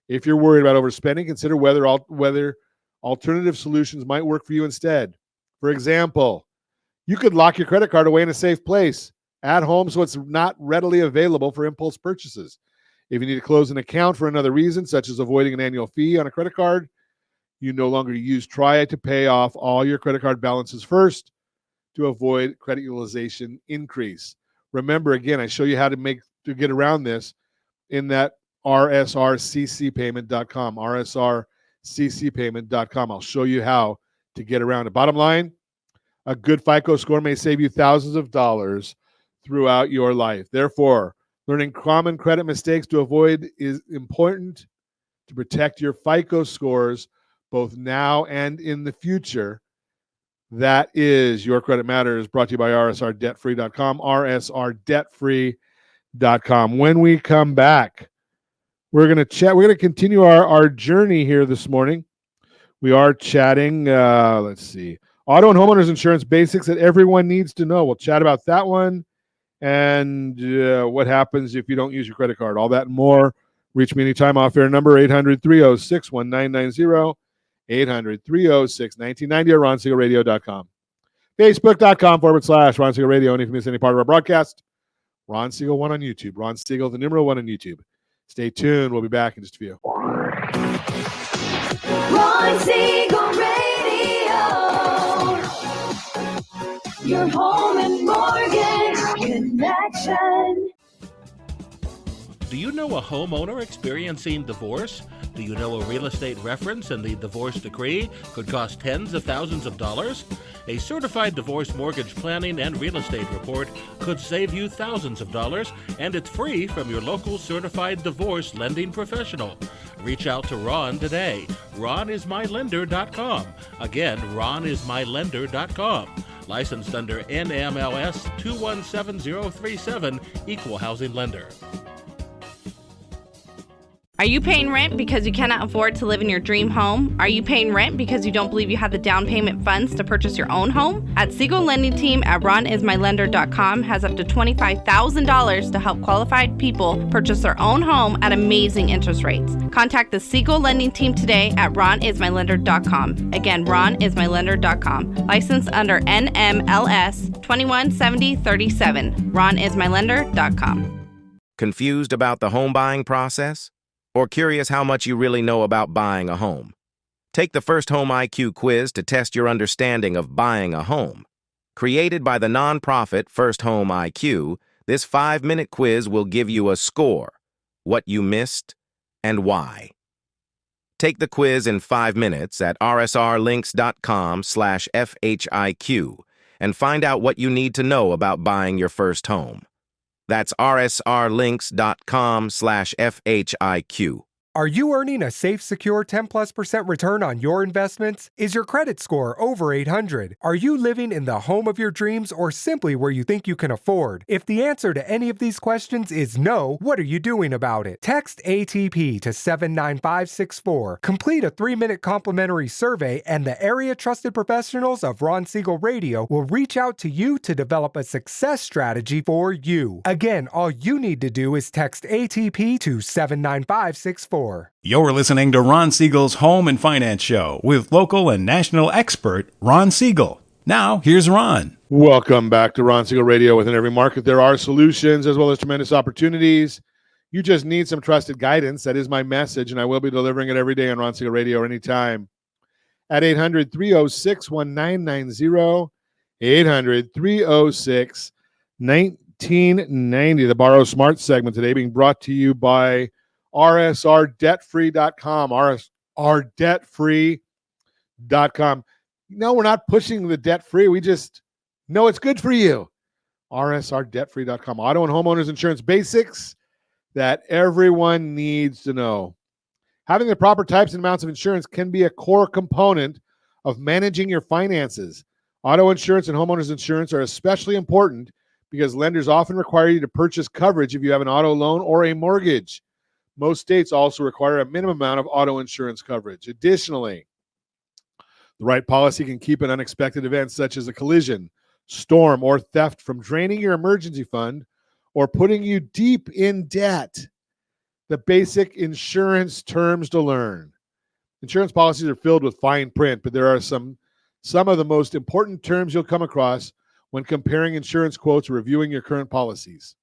[SPEAKER 2] If you're worried about overspending, consider whether alternative solutions might work for you instead. For example, you could lock your credit card away in a safe place at home so it's not readily available for impulse purchases. If you need to close an account for another reason, such as avoiding an annual fee on a credit card, you no longer use Try to pay off all your credit card balances first to avoid credit utilization increase. Remember, again, I show you how to get around this in that rsrccpayment.com, rsrccpayment.com. I'll show you how to get around it. Bottom line, a good FICO score may save you thousands of dollars throughout your life. Therefore, learning common credit mistakes to avoid is important to protect your FICO scores both now and in the future. That is Your Credit Matters, brought to you by rsrdebtfree.com, rsrdebtfree.com. When we come back, we're going to chat. We're going to continue our journey here this morning. We are chatting, let's see, auto and homeowners insurance basics that everyone needs to know. We'll chat about that one and what happens if you don't use your credit card. All that and more. Reach me anytime. Off air number 800-306-1990, 800-306-1990, or RonSiegelRadio.com. Facebook.com/Ron Siegel Radio. And if you miss any part of our broadcast, Ron Siegel 1 on YouTube. Ron Siegel, the numeral 1 on YouTube. Stay tuned. We'll be back in just a few.
[SPEAKER 4] Ron Siegel Radio. Your home and mortgage connection.
[SPEAKER 6] Do you know a homeowner experiencing divorce? Do you know a real estate reference and the divorce decree could cost tens of thousands of dollars? A certified divorce mortgage planning and real estate report could save you thousands of dollars, and it's free from your local certified divorce lending professional. Reach out to Ron today. RonIsMyLender.com. Again, RonIsMyLender.com. Licensed under NMLS 217037, Equal Housing Lender.
[SPEAKER 9] Are you paying rent because you cannot afford to live in your dream home? Are you paying rent because you don't believe you have the down payment funds to purchase your own home? At Siegel Lending Team at RonIsMyLender.com has up to $25,000 to help qualified people purchase their own home at amazing interest rates. Contact the Siegel Lending Team today at RonIsMyLender.com. Again, RonIsMyLender.com. Licensed under NMLS 217037. RonIsMyLender.com.
[SPEAKER 5] Confused about the home buying process? Or curious how much you really know about buying a home? Take the first Home IQ quiz to test your understanding of buying a home. Created by the nonprofit First Home IQ, this 5-minute quiz will give you a score, what you missed, and why. Take the quiz in 5 minutes at rsrlinks.com/FHIQ and find out what you need to know about buying your first home. That's rsrlinks.com/FHIQ.
[SPEAKER 7] Are you earning a safe, secure 10+% return on your investments? Is your credit score over 800? Are you living in the home of your dreams or simply where you think you can afford? If the answer to any of these questions is no, what are you doing about it? Text ATP to 79564. Complete a 3-minute complimentary survey, and the area trusted professionals of Ron Siegel Radio will reach out to you to develop a success strategy for you. Again, all you need to do is text ATP to 79564.
[SPEAKER 8] You're listening to Ron Siegel's Home and Finance Show with local and national expert Ron Siegel. Now, here's Ron.
[SPEAKER 2] Welcome back to Ron Siegel Radio. Within every market, there are solutions as well as tremendous opportunities. You just need some trusted guidance. That is my message, and I will be delivering it every day on Ron Siegel Radio anytime. At 800-306-1990, 800-306-1990. The Borrow Smart segment today being brought to you by rsrdebtfree.com, rsrdebtfree.com. No, we're not pushing the debt free. We just know it's good for you. rsrdebtfree.com. Auto and homeowners insurance basics that everyone needs to know. Having the proper types and amounts of insurance can be a core component of managing your finances. Auto insurance and homeowners insurance are especially important because lenders often require you to purchase coverage if you have an auto loan or a mortgage. Most states also require a minimum amount of auto insurance coverage. Additionally, the right policy can keep an unexpected events such as a collision, storm, or theft from draining your emergency fund or putting you deep in debt. The basic insurance terms to learn. Insurance policies are filled with fine print, but there are some of the most important terms you'll come across when comparing insurance quotes or reviewing your current policies.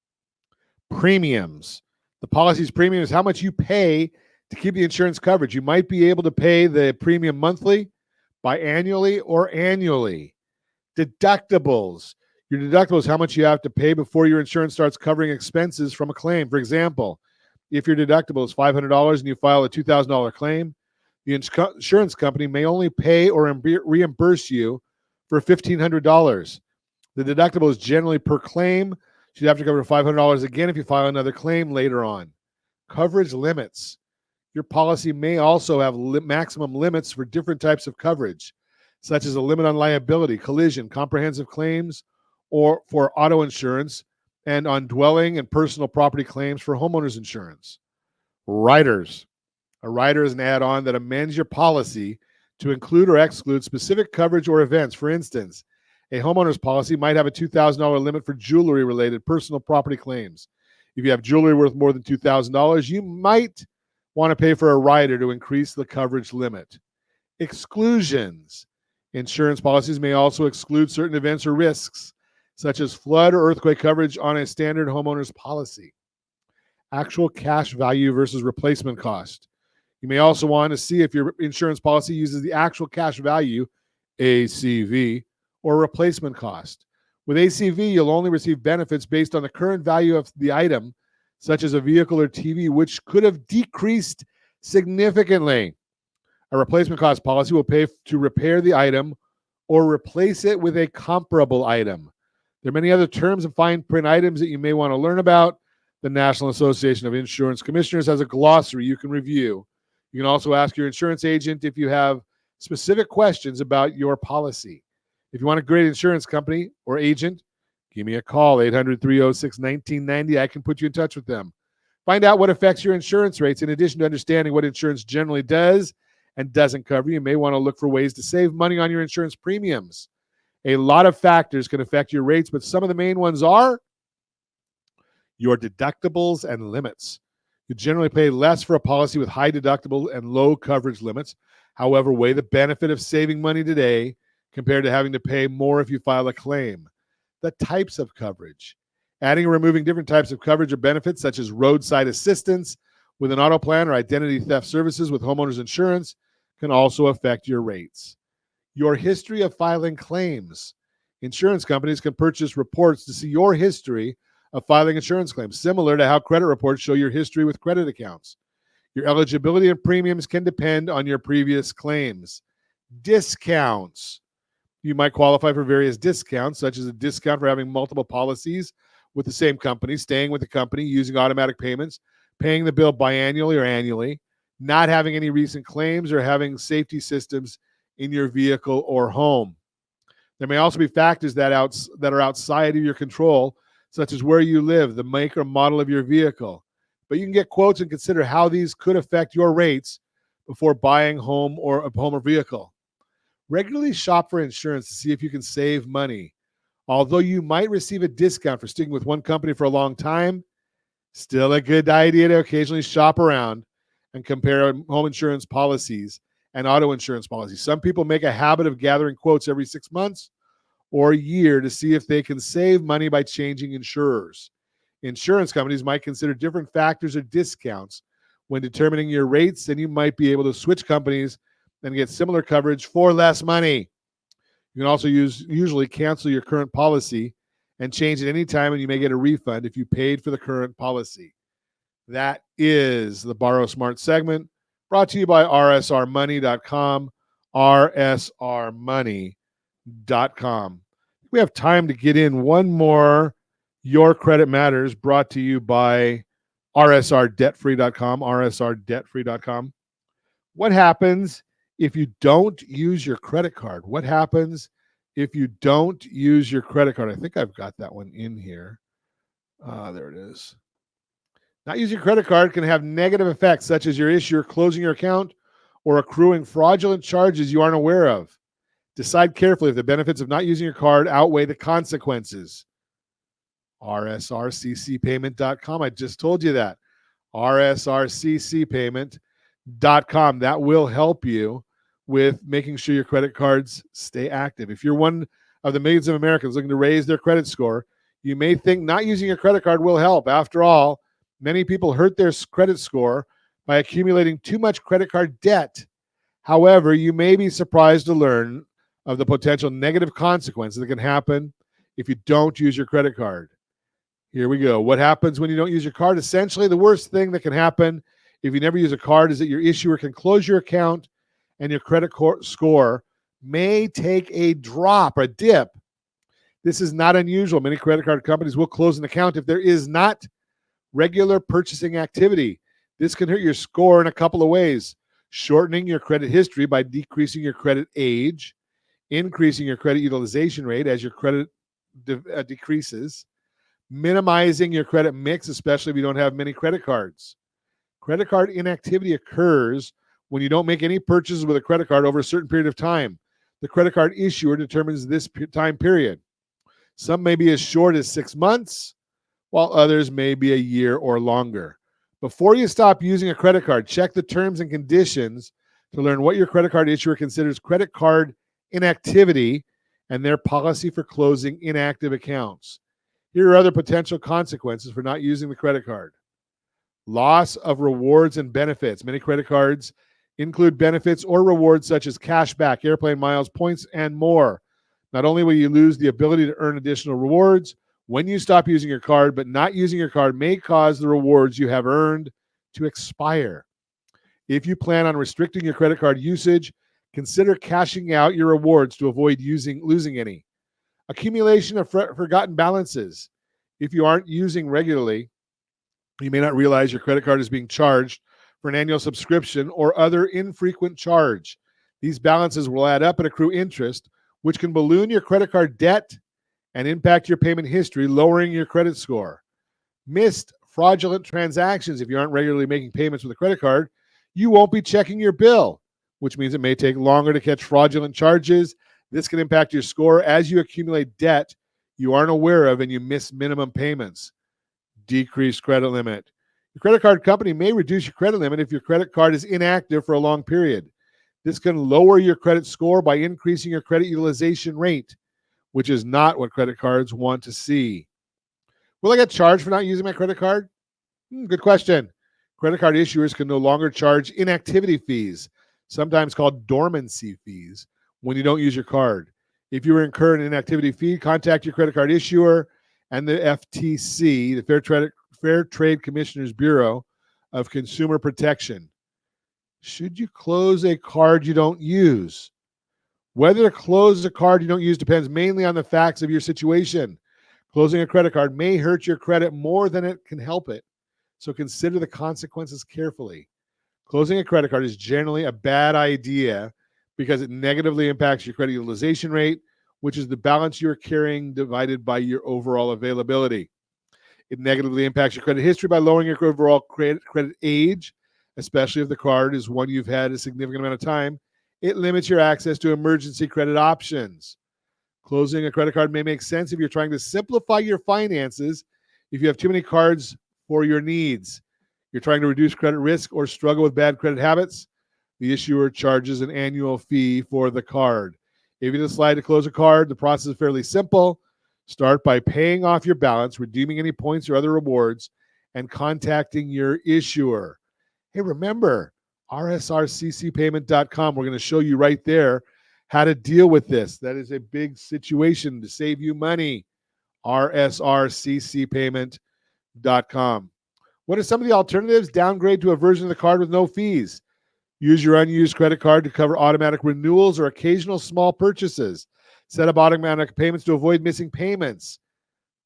[SPEAKER 2] Premiums. The policy's premium is how much you pay to keep the insurance coverage. You might be able to pay the premium monthly, biannually, or annually. Deductibles. Your deductible is how much you have to pay before your insurance starts covering expenses from a claim. For example, if your deductible is $500 and you file a $2,000 claim, the insurance company may only pay or reimburse you for $1,500. The deductible is generally per claim. So you'd have to cover $500 again if you file another claim later on. Coverage limits. Your policy may also have maximum limits for different types of coverage, such as a limit on liability, collision, comprehensive claims, or for auto insurance, and on dwelling and personal property claims for homeowners insurance. Riders. A rider is an add-on that amends your policy to include or exclude specific coverage or events. For instance, a homeowner's policy might have a $2,000 limit for jewelry-related personal property claims. If you have jewelry worth more than $2,000, you might want to pay for a rider to increase the coverage limit. Exclusions. Insurance policies may also exclude certain events or risks, such as flood or earthquake coverage on a standard homeowner's policy. Actual cash value versus replacement cost. You may also want to see if your insurance policy uses the actual cash value, ACV, or replacement cost. With ACV, you'll only receive benefits based on the current value of the item, such as a vehicle or TV, which could have decreased significantly. A replacement cost policy will pay to repair the item or replace it with a comparable item. There are many other terms and fine print items that you may want to learn about. The National Association of Insurance Commissioners has a glossary you can review. You can also ask your insurance agent if you have specific questions about your policy. If you want a great insurance company or agent, give me a call, 800-306-1990. I can put you in touch with them. Find out what affects your insurance rates. In addition to understanding what insurance generally does and doesn't cover, you may want to look for ways to save money on your insurance premiums. A lot of factors can affect your rates, but some of the main ones are your deductibles and limits. You generally pay less for a policy with high deductible and low coverage limits. However, weigh the benefit of saving money today compared to having to pay more if you file a claim. The types of coverage. Adding or removing different types of coverage or benefits, such as roadside assistance with an auto plan or identity theft services with homeowners insurance, can also affect your rates. Your history of filing claims. Insurance companies can purchase reports to see your history of filing insurance claims, similar to how credit reports show your history with credit accounts. Your eligibility and premiums can depend on your previous claims. Discounts. You might qualify for various discounts, such as a discount for having multiple policies with the same company, staying with the company, using automatic payments, paying the bill biannually or annually, not having any recent claims, or having safety systems in your vehicle or home. There may also be factors that are outside of your control, such as where you live, the make or model of your vehicle. But you can get quotes and consider how these could affect your rates before buying a home or vehicle. Regularly shop for insurance to see if you can save money. Although you might receive a discount for sticking with one company for a long time, still a good idea to occasionally shop around and compare home insurance policies and auto insurance policies. Some people make a habit of gathering quotes every 6 months or a year to see if they can save money by changing insurers. Insurance companies might consider different factors or discounts when determining your rates, and you might be able to switch companies and get similar coverage for less money. You can also usually cancel your current policy and change at any time, and you may get a refund if you paid for the current policy. That is the Borrow Smart segment, brought to you by rsrmoney.com, rsrmoney.com. We have time to get in one more Your Credit Matters, brought to you by rsrdebtfree.com, rsrdebtfree.com. What happens if you don't use your credit card? What happens if you don't use your credit card? I think I've got that one in here. There it is. Not using your credit card can have negative effects, such as your issuer closing your account or accruing fraudulent charges you aren't aware of. Decide carefully if the benefits of not using your card outweigh the consequences. rsrccpayment.com. I just told you that. rsrccpayment.com. That will help you with making sure your credit cards stay active. If you're one of the millions of Americans looking to raise their credit score, you may think not using your credit card will help. After all, many people hurt their credit score by accumulating too much credit card debt. However, you may be surprised to learn of the potential negative consequences that can happen if you don't use your credit card. Here we go. What happens when you don't use your card? Essentially, the worst thing that can happen if you never use a card is that your issuer can close your account and your credit score may take a drop or a dip. This is not unusual. Many credit card companies will close an account if there is not regular purchasing activity. This can hurt your score in a couple of ways: shortening your credit history by decreasing your credit age, increasing your credit utilization rate as your credit decreases, minimizing your credit mix, especially if you don't have many credit cards. Credit card inactivity occurs when you don't make any purchases with a credit card over a certain period of time. The credit card issuer determines this time period. Some may be as short as 6 months, while others may be a year or longer. Before you stop using a credit card, check the terms and conditions to learn what your credit card issuer considers credit card inactivity and their policy for closing inactive accounts. Here are other potential consequences for not using the credit card. Loss of rewards and benefits. Many credit cards include benefits or rewards such as cash back, airplane miles, points, and more. Not only will you lose the ability to earn additional rewards when you stop using your card, but not using your card may cause the rewards you have earned to expire. If you plan on restricting your credit card usage, consider cashing out your rewards to avoid losing any. Accumulation of forgotten balances. If you aren't using regularly, you may not realize your credit card is being charged for an annual subscription or other infrequent charge. These balances will add up and accrue interest, which can balloon your credit card debt and impact your payment history, lowering your credit score. Missed fraudulent transactions. If you aren't regularly making payments with a credit card, you won't be checking your bill, which means it may take longer to catch fraudulent charges. This can impact your score as you accumulate debt you aren't aware of and you miss minimum payments. Decreased credit limit. Your credit card company may reduce your credit limit if your credit card is inactive for a long period. This can lower your credit score by increasing your credit utilization rate, which is not what credit cards want to see. Will I get charged for not using my credit card? Good question. Credit card issuers can no longer charge inactivity fees, sometimes called dormancy fees, when you don't use your card. If you incur an inactivity fee, contact your credit card issuer and the FTC, the Fair Trade Commissioner's Bureau of Consumer Protection. Should you close a card you don't use? Whether to close a card you don't use depends mainly on the facts of your situation. Closing a credit card may hurt your credit more than it can help it, so consider the consequences carefully. Closing a credit card is generally a bad idea because it negatively impacts your credit utilization rate, which is the balance you're carrying divided by your overall availability. It negatively impacts your credit history by lowering your overall credit age, especially if the card is one you've had a significant amount of time. It limits your access to emergency credit options. Closing a credit card may make sense if you're trying to simplify your finances, if you have too many cards for your needs. You're trying to reduce credit risk or struggle with bad credit habits, the issuer charges an annual fee for the card. If you decide to close a card, the process is fairly simple. Start by paying off your balance, redeeming any points or other rewards, and contacting your issuer. Hey, remember, rsrccpayment.com. We're going to show you right there how to deal with this. That is a big situation to save you money. rsrccpayment.com. What are some of the alternatives? Downgrade to a version of the card with no fees. Use your unused credit card to cover automatic renewals or occasional small purchases. Set up automatic payments to avoid missing payments.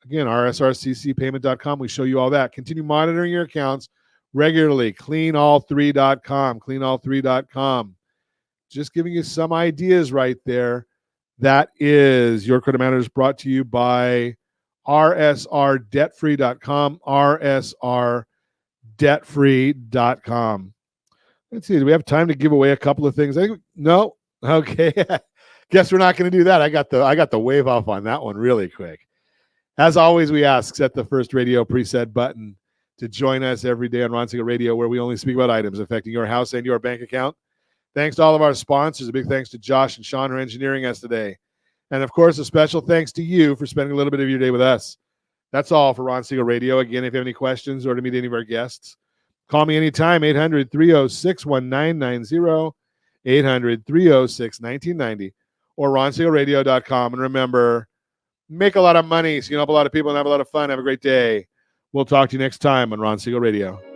[SPEAKER 2] Again, rsrccpayment.com. We show you all that. Continue monitoring your accounts regularly. Cleanall3.com. Cleanall3.com. Just giving you some ideas right there. That is Your Credit Matters, brought to you by rsrdebtfree.com. rsrdebtfree.com. Let's see. Do we have time to give away a couple of things? No. Okay. Guess we're not going to do that. I got the wave off on that one really quick. As always, we ask, set the first radio preset button to join us every day on Ron Siegel Radio, where we only speak about items affecting your house and your bank account. Thanks to all of our sponsors. A big thanks to Josh and Sean for engineering us today. And of course, a special thanks to you for spending a little bit of your day with us. That's all for Ron Siegel Radio. Again, if you have any questions or to meet any of our guests, call me anytime, 800-306-1990, 800-306-1990, or ronsiegelradio.com. And remember, make a lot of money so you can help a lot of people and have a lot of fun. Have a great day. We'll talk to you next time on Ron Siegel Radio.